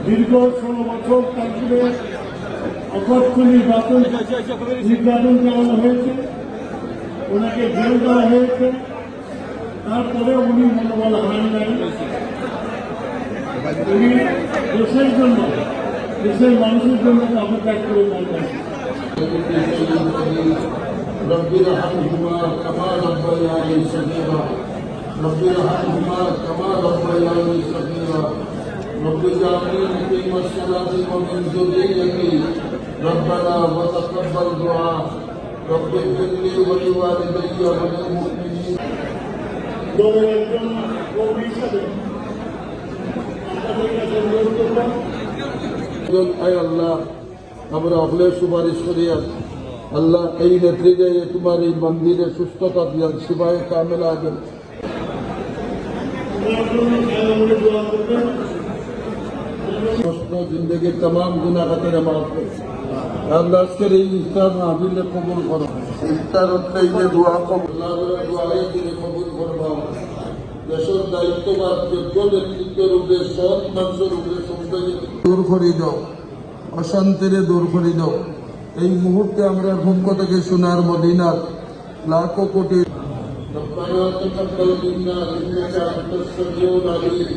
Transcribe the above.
দীর্ঘ 16 বছর তারপরে অকথ্য নির্বাচন চালানো হয়েছে, ওনাকে জেল দেওয়া হয়েছে, তারপরে উনি মনোবল হারান নাই। উনি দেশের জন্য, দেশের মানুষের জন্য অপত্যাগ করে যাবেন। رب ارحمهما كما ربياني صغيرا رب ارحمهما كما ربياني صغيرا رب اجعلني مقيم الصلاة ومن ذريتي ربنا وتقبل دعاء رب اغفر لي ولوالدي وللمؤمنين দলের একজন কর্মী হিসাবে আপনাদের কাছে অনুরোধ করব, আয় আল্লাহ আমরা অগলে সুপারিশ করি আল্লাহ এই নেতৃত্বে তোমার এই মন্দিরে সুস্থতা দিয়ান শিবায় কামেলা দেন। जिंदगी तमाम गुनाह खातिर माफ कर अल्लाह আজকের এই ইফতার মাহফিলে কবুল করো। ইফতার হতে দোয়া কবুল আল্লাহর দোয়ায়ে দিলে কবুল করবা। দেশের দায়িত্ববান যোগ্য নেতৃত্বের উপরে সৎ মানুষের উপরে সৌন্দর্য দূর করে দাও, অশান্তিরে দূর করে দাও। এই মুহূর্তে আমরা পক্ষ থেকে সোনার মদিনার লাখো কোটি ربنا تقبل منا انك انت السميع العليم